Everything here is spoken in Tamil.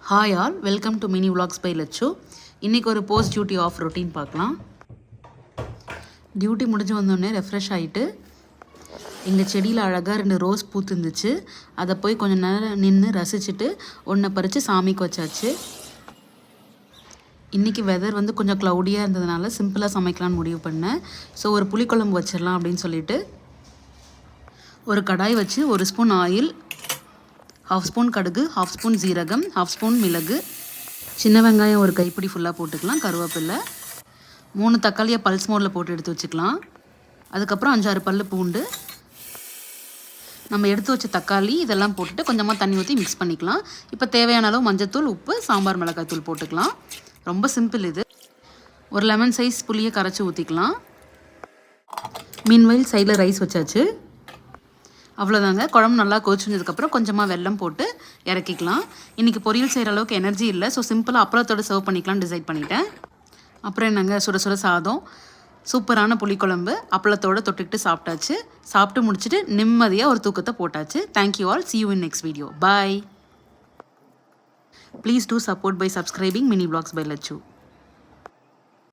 Hi all, welcome to mini vlogs by Lakshu. இன்றைக்கி ஒரு போஸ்ட் டியூட்டி ஆஃப் ரொட்டீன் பார்க்கலாம். டியூட்டி முடிஞ்சு வந்தோடனே ரெஃப்ரெஷ் ஆகிட்டு எங்கள் செடியில் அழகாக 2 ரோஸ் பூத்து இருந்துச்சு. அதை போய் கொஞ்சம் நேரம் நின்று ரசிச்சுட்டு ஒன்றை பறித்து சாமிக்கு வச்சாச்சு. இன்றைக்கி வெதர் வந்து கொஞ்சம் க்ளவுடியாக இருந்ததுனால சிம்பிளாக சமைக்கலான்னு முடிவு பண்ணேன். ஸோ ஒரு புளிக்குழம்பு வச்சிடலாம் அப்படின்னு சொல்லிட்டு ஒரு கடாய் வச்சு 1 ஸ்பூன் ஆயில், 1/2 ஸ்பூன் கடுகு, 1/2 ஸ்பூன் ஜீரகம், 1/2 ஸ்பூன் மிளகு, சின்ன வெங்காயம் ஒரு கைப்பிடி ஃபுல்லாக போட்டுக்கலாம், கருவேப்பிலை, 3 தக்காளியை பல்ஸ் மோடில் போட்டு எடுத்து வச்சுக்கலாம். அதுக்கப்புறம் 5-6 பல் பூண்டு, நம்ம எடுத்து வச்ச தக்காளி இதெல்லாம் போட்டுட்டு கொஞ்சமாக தண்ணி ஊற்றி மிக்ஸ் பண்ணிக்கலாம். இப்போ தேவையான அளவு மஞ்சத்தூள், உப்பு, சாம்பார் மிளகாய் தூள் போட்டுக்கலாம். ரொம்ப சிம்பிள் இது. ஒரு லெமன் சைஸ் புளியை கரைச்சி ஊற்றிக்கலாம். மீன்வைல் சைடில் ரைஸ் வச்சாச்சு. அவ்வளோதாங்க. குழம்பு நல்லா கொதிச்சுனதுக்கப்புறம் கொஞ்சமாக வெல்லம் போட்டு இறக்கிக்கலாம். இன்றைக்கி பொரியல் செய்கிற அளவுக்கு எனர்ஜி இல்லை, ஸோ சிம்பிளாக அப்பளத்தோடு சர்வ் பண்ணிக்கலாம்னு டிசைட் பண்ணிட்டேன். அப்புறம் என்னங்க, சுட சுட சாதம், சூப்பரான புளிக்குழம்பு அப்பளத்தோடு தொட்டுக்கிட்டு சாப்பிட்டாச்சு. சாப்பிட்டு முடிச்சுட்டு நிம்மதியாக ஒரு தூக்கத்தை போட்டாச்சு. Thank you all. see you in next video. Bye. Please do support by subscribing Mini Vlogs by Lachu.